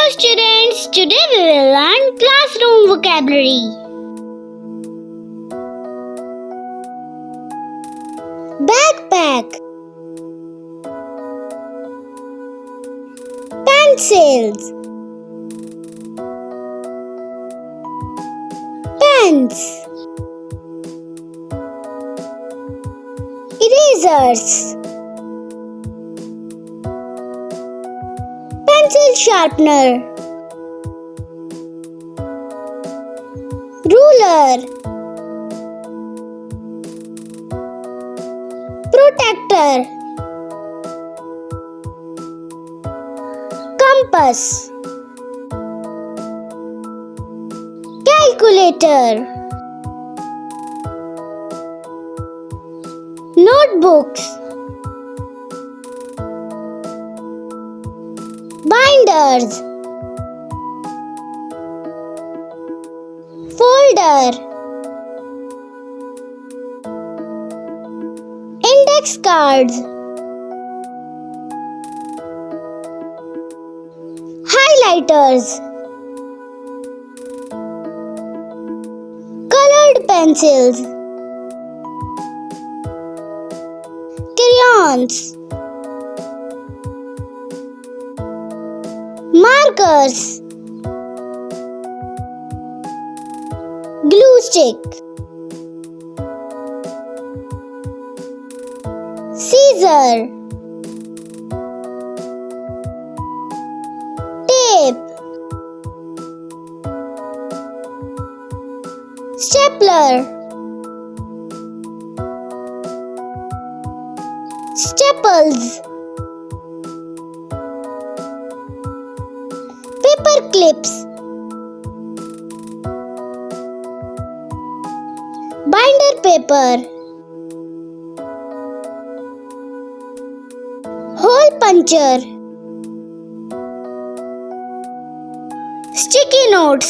students, today we will learn classroom vocabulary. Backpack, pencils, pens, erasers, pencil sharpener, ruler, protector, compass, calculator, notebooks, binders, folder, index cards, highlighters, colored pencils, crayons, markers, glue stick, scissor, tape, stapler, staples, paper clips, binder paper, hole puncher, sticky notes,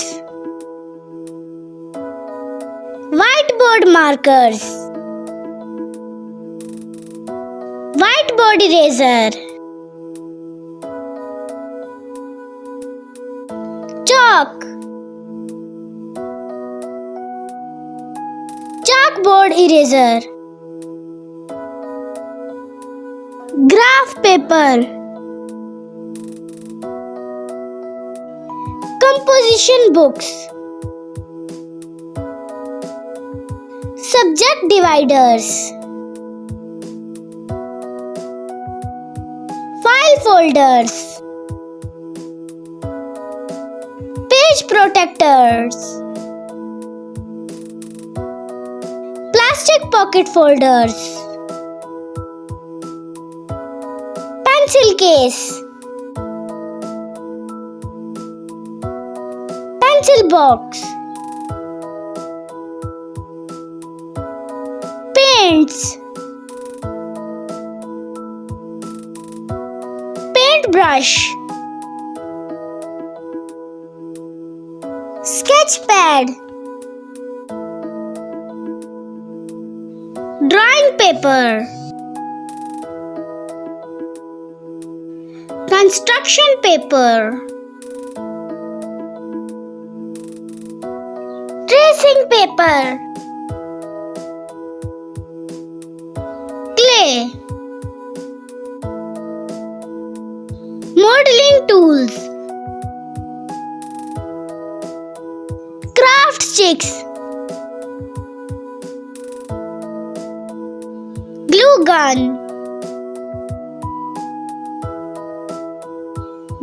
whiteboard markers, whiteboard eraser, chalk, chalkboard eraser, graph paper, composition books, subject dividers, file folders, page protectors, plastic pocket folders, pencil case, pencil box, paints, paintbrush, sketch pad, drawing paper, construction paper, tracing paper, clay, modeling tools, craft sticks, glue gun,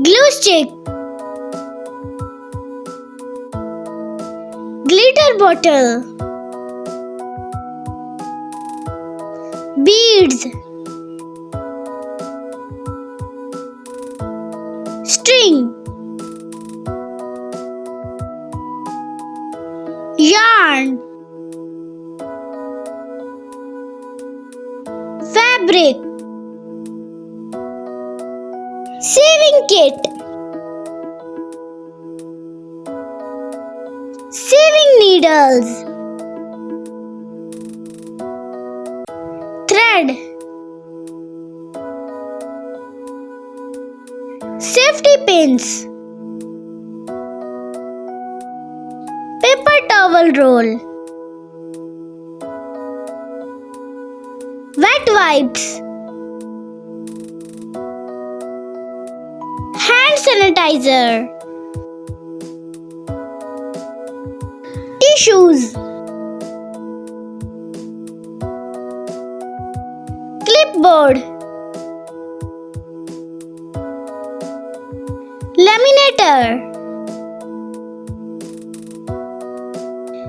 glue stick, glitter bottle, beads, string, yarn, fabric, sewing kit, sewing needles, thread, safety pins, towel roll. Wet wipes. Hand sanitizer. Tissues. Clipboard. Laminator.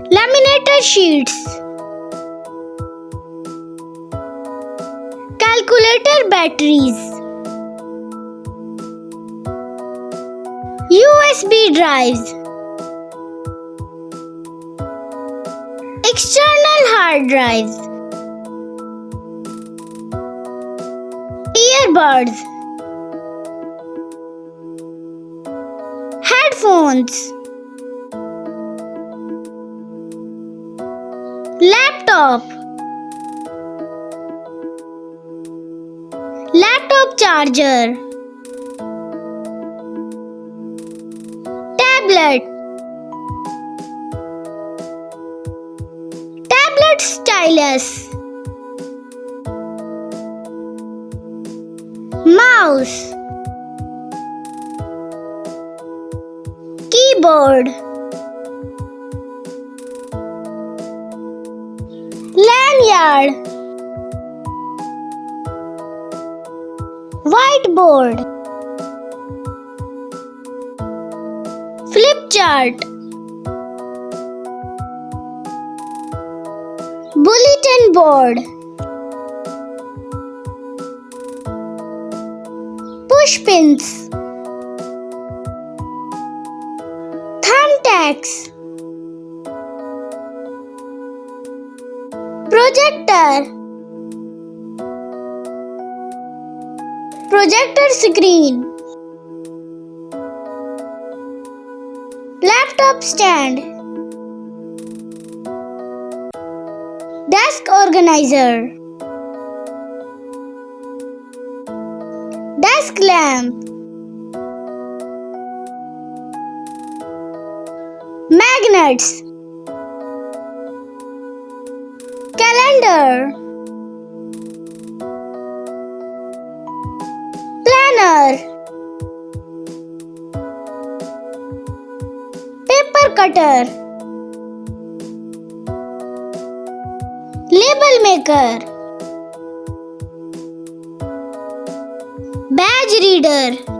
Laminator sheets. Calculator batteries. USB drives. External hard drives. Earbuds. Headphones. Laptop. Laptop charger. Tablet. Tablet stylus. Mouse. Keyboard. Lanyard. Whiteboard. Flip chart. Bulletin board. Push pins. Thumbtacks. Projector. Projector screen. Laptop stand. Desk organizer. Desk lamp. Magnets. Calendar. Planner. Paper cutter. Label maker. Badge reader.